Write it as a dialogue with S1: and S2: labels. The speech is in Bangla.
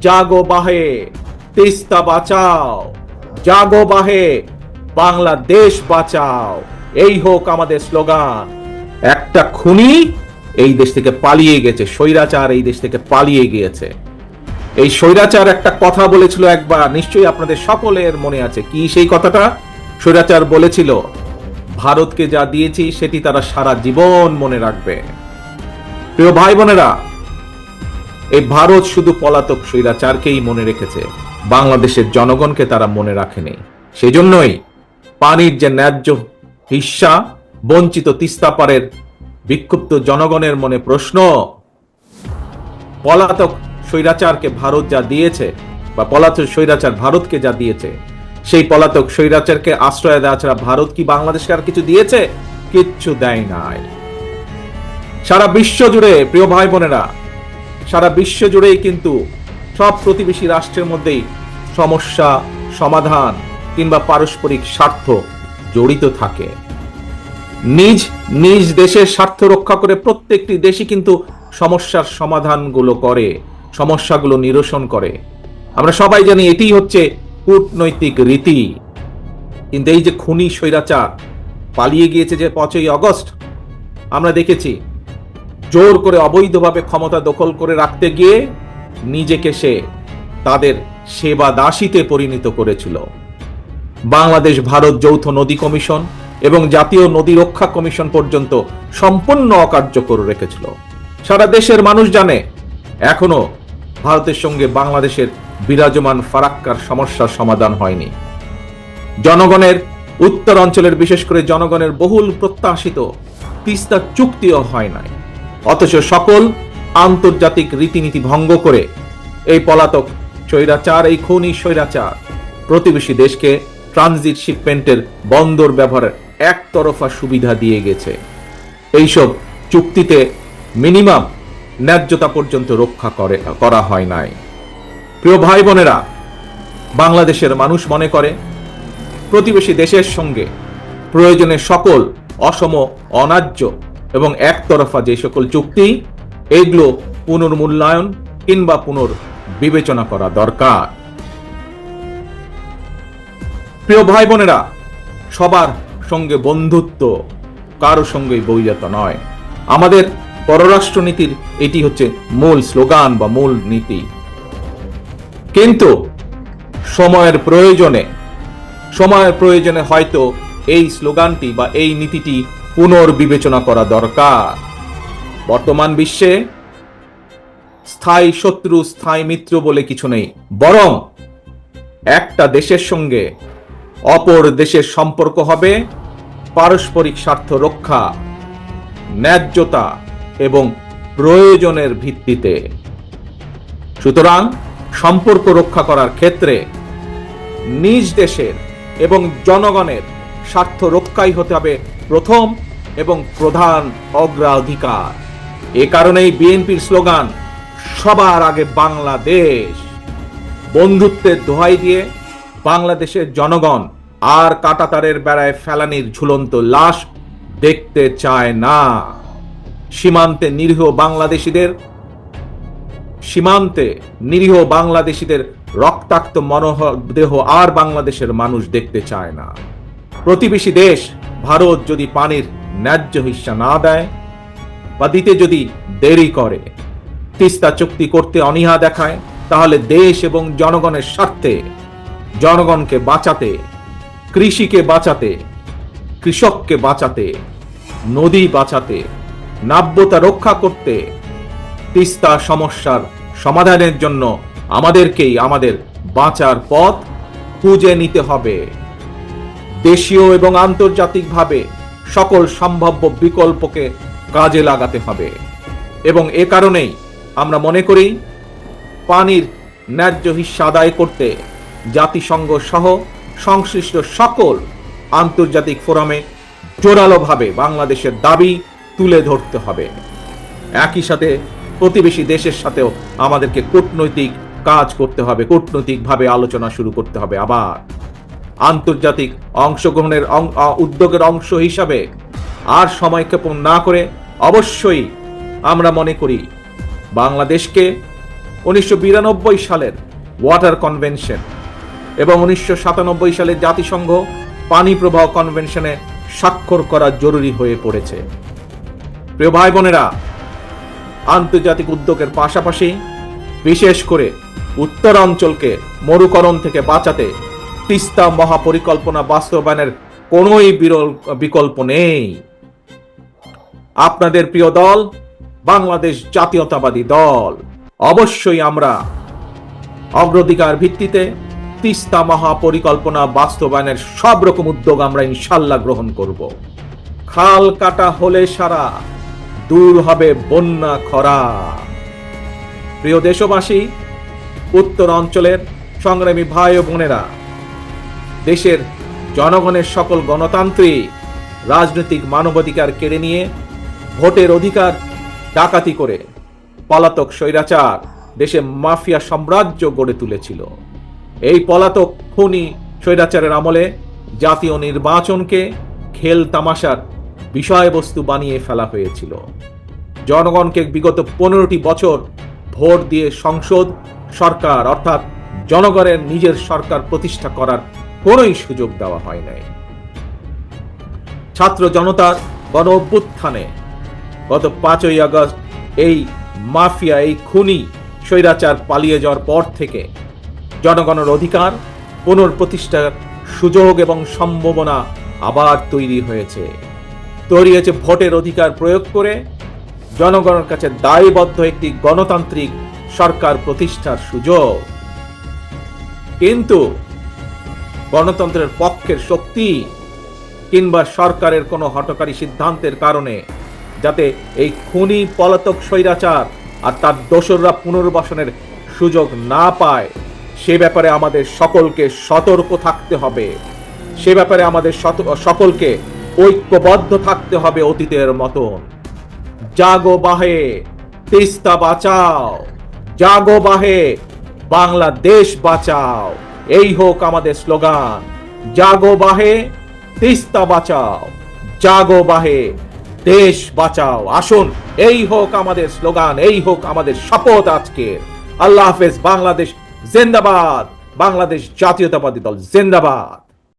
S1: জাগো বাহে, তিস্তা বাঁচাও, জাগো বাহে, বাংলাদেশ বাঁচাও, এই হোক আমাদের স্লোগান। একটা খুনি এই দেশ থেকে পালিয়ে গেছে, স্বৈরাচার এই দেশ থেকে পালিয়ে গিয়েছে। এই স্বৈরাচার একটা কথা বলেছিল একবার, নিশ্চয়ই আপনাদের সকলের মনে আছে। কি সেই কথাটা? স্বৈরাচার বলেছিল, ভারতকে যা দিয়েছি সেটি তারা সারা জীবন মনে রাখবে। প্রিয় ভাই বোনেরা, এই ভারত শুধু পলাতক স্বৈরাচারকেই মনে রেখেছে, বাংলাদেশের জনগণকে তারা মনে রাখেনি। সেজন্যই পানির যে ন্যায্য হিস্সা, বঞ্চিত তিস্তা পারের বিক্ষুব্ধ জনগণের মনে প্রশ্ন, পলাতক স্বৈরাচারকে ভারত যা দিয়েছে, বা পলাতক স্বৈরাচার ভারতকে যা দিয়েছে, সেই পলাতক স্বৈরাচারকে আশ্রয় দেওয়া ছাড়া ভারত কি বাংলাদেশকে আর কিছু দিয়েছে? কিচ্ছু দেয় নাই। সারা বিশ্ব জুড়ে, প্রিয় ভাই বোনেরা, সারা বিশ্ব জুড়েই কিন্তু সব প্রতিবেশী রাষ্ট্রের মধ্যেই সমস্যা সমাধান কিংবা পারস্পরিক স্বার্থ জড়িত থাকে। নিজ নিজ দেশের স্বার্থ রক্ষা করে প্রত্যেকটি দেশই কিন্তু সমস্যার সমাধানগুলো করে, সমস্যাগুলো নিরসন করে। আমরা সবাই জানি এটি হচ্ছে কূটনৈতিক রীতি। কিন্তু এই যে খুনি স্বৈরাচার পালিয়ে গিয়েছে যে 5ই আগস্ট, আমরা দেখেছি জোর করে অবৈধভাবে ক্ষমতা দখল করে রাখতে গিয়ে নিজেকে সে তাদের সেবা দাসীতে পরিণত করেছিল। বাংলাদেশ ভারত যৌথ নদী কমিশন এবং জাতীয় নদী রক্ষা কমিশন পর্যন্ত সম্পূর্ণ অকার্যকর রেখেছিল। সারা দেশের মানুষ জানে এখনো ভারতের সঙ্গে বাংলাদেশের বিরাজমান ফারাক্কার সমস্যার সমাধান হয়নি। জনগণের, উত্তর অঞ্চলের বিশেষ করে জনগণের বহুল প্রত্যাশিত তিস্তা চুক্তিও হয় নাই। অথচ সকল আন্তর্জাতিক রীতিনীতি ভঙ্গ করে এই পলাতক স্বৈরাচার, এই খুনি স্বৈরাচার প্রতিবেশী দেশকে ট্রানজিট শিপমেন্টের বন্দর ব্যবহারের একতরফা সুবিধা দিয়ে গেছে। এইসব চুক্তিতে মিনিমাম ন্যায্যতা পর্যন্ত রক্ষা করা হয় নাই। প্রিয় ভাই বোনেরা, বাংলাদেশের মানুষ মনে করে প্রতিবেশী দেশের সঙ্গে প্রয়োজনে সকল অসম, অন্যায্য এবং একতরফা যে সকল চুক্তি, এগুলো পুনর্মূল্যায়ন কিংবা পুনর্বিবেচনা করা দরকার। প্রিয় ভাই বোনেরা, সবার সঙ্গে বন্ধুত্ব, কারো সঙ্গেই বৈরতা নয়। আমাদের পররাষ্ট্রনীতির এটি হচ্ছে মূল স্লোগান বা মূল নীতি। কিন্তু সময়ের প্রয়োজনে হয়তো এই স্লোগানটি বা এই নীতিটি পুনর্বিবেচনা করা দরকার। বর্তমান বিশ্বে স্থায়ী শত্রু, স্থায়ী মিত্র বলে কিছু নেই, বরং একটা দেশের সঙ্গে অপর দেশের সম্পর্ক হবে পারস্পরিক স্বার্থ রক্ষা, ন্যায্যতা এবং প্রয়োজনের ভিত্তিতে। সুতরাং সম্পর্ক রক্ষা করার ক্ষেত্রে নিজ দেশের এবং জনগণের স্বার্থ রক্ষাই হতে হবে প্রথম এবং প্রধান অগ্রাধিকার। এ কারণেই বিএনপির স্লোগান সবার আগে বাংলাদেশ। বন্ধুত্বের দোহাই দিয়ে বাংলাদেশের জনগণ আর কাঁটাতারের বেড়ায় ফেলানির ঝুলন্ত লাশ দেখতে চায় না। সীমান্তে নিরীহ বাংলাদেশিদের রক্তাক্ত মরদেহ আর বাংলাদেশের মানুষ দেখতে চায় না। প্রতিবেশী দেশ ভারত যদি পানির ন্যায্য হিস্সা না দেয় বা দিতে যদি দেরি করে, তিস্তা চুক্তি করতে অনীহা দেখায়, তাহলে দেশ এবং জনগণের স্বার্থে, জনগণকে বাঁচাতে, কৃষিকে বাঁচাতে, কৃষককে বাঁচাতে, নদী বাঁচাতে, নাব্যতা রক্ষা করতে, তিস্তা সমস্যার সমাধানের জন্য আমাদেরকেই আমাদের বাঁচার পথ খুঁজে নিতে হবে। দেশীয় এবং আন্তর্জাতিকভাবে সকল সম্ভাব্য বিকল্পকে কাজে লাগাতে হবে। এবং এ কারণেই আমরা মনে করি পানির ন্যায্য হিস্সা আদায় করতে জাতিসংঘ সহ সংশ্লিষ্ট সকল আন্তর্জাতিক ফোরামে জোরালোভাবে বাংলাদেশের দাবি তুলে ধরতে হবে। একই সাথে প্রতিবেশী দেশের সাথেও আমাদেরকে কূটনৈতিক কাজ করতে হবে, কূটনৈতিকভাবে আলোচনা শুরু করতে হবে। আবার আন্তর্জাতিক অংশগ্রহণের উদ্যোগের অংশ হিসাবে আর সময়ক্ষেপণ না করে অবশ্যই আমরা মনে করি বাংলাদেশকে 1992 সালের ওয়াটার কনভেনশন এবং 1997 সালে জাতিসংঘ পানি প্রবাহ কনভেনশনে স্বাক্ষর করা জরুরি হয়ে পড়েছে। প্রিয় ভাই বোনেরা, আন্তর্জাতিক উদ্যোগের পাশাপাশি বিশেষ করে উত্তরাঞ্চলকে মরুকরণ থেকে বাঁচাতে তিস্তা মহাপরিকল্পনা বাস্তবায়নের কোনোই বিকল্প নেই। আপনাদের প্রিয় দল বাংলাদেশ জাতীয়তাবাদী দল অবশ্যই আমরা অগ্রাধিকার ভিত্তিতে তিস্তা মহাপরিকল্পনা বাস্তবায়নের সব রকম উদ্যোগ আমরা ইনশাল্লাহ গ্রহণ করব। খাল কাটা হলে সারা দূর হবে বন্যা খরা। প্রিয় দেশবাসী, উত্তর অঞ্চলের সংগ্রামী ভাই ও বোনেরা, দেশের জনগণের সকল গণতান্ত্রিক রাজনৈতিক মানবাধিকার কেড়ে নিয়ে ভোটের অধিকার ডাকাতি করে পলাতক স্বৈরাচার দেশে মাফিয়া সাম্রাজ্য গড়ে তুলেছিল। এই পলাতক খুনি স্বৈরাচারের আমলে জাতীয় নির্বাচনকে খেল তামাশার বিষয়বস্তু বানিয়ে ফেলা হয়েছিল। জনগণকে বিগত 15টি বছর ভোট দিয়ে সংসদ সরকার অর্থাৎ জনগণের নিজের সরকার প্রতিষ্ঠা করার কোনোই সুযোগ দেওয়া হয় নাই। ছাত্র জনতার গণ অভ্যুত্থানে গত 5ই আগস্ট এই মাফিয়া, এই খুনি স্বৈরাচার পালিয়ে যাওয়ার পর থেকে জনগণের অধিকার পুনঃপ্রতিষ্ঠার সুযোগ এবং সম্ভাবনা আবার তৈরি হয়েছে। ভোটের অধিকার প্রয়োগ করে জনগণের কাছে দায়বদ্ধ একটি গণতান্ত্রিক সরকার প্রতিষ্ঠার সুযোগ। কিন্তু গণতন্ত্রের পক্ষের শক্তি কিংবা সরকারের কোনো হঠকারী সিদ্ধান্তের কারণে যাতে এই খুনি পলাতক স্বৈরাচার আর তার দোসররা পুনর্বাসনের সুযোগ না পায়, সে ব্যাপারে আমাদের সকলকে সতর্ক থাকতে হবে। সে ব্যাপারে আমাদের সকলকে ঐক্যবদ্ধ থাকতে হবে অতীতের মতন। জাগো বাহে তিস্তা বাঁচাও, জাগো বাহে বাংলাদেশ বাঁচাও, এই হোক আমাদের স্লোগান। জাগো বাহে তিস্তা বাঁচাও, জাগো বাহে দেশ বাঁচাও। আসুন, এই হোক আমাদের স্লোগান, এই হোক আমাদের শপথ আজকে। আল্লাহ হাফেজ। বাংলাদেশ জিন্দাবাদ, বাংলাদেশ জাতীয়তাবাদী দল জিন্দাবাদ।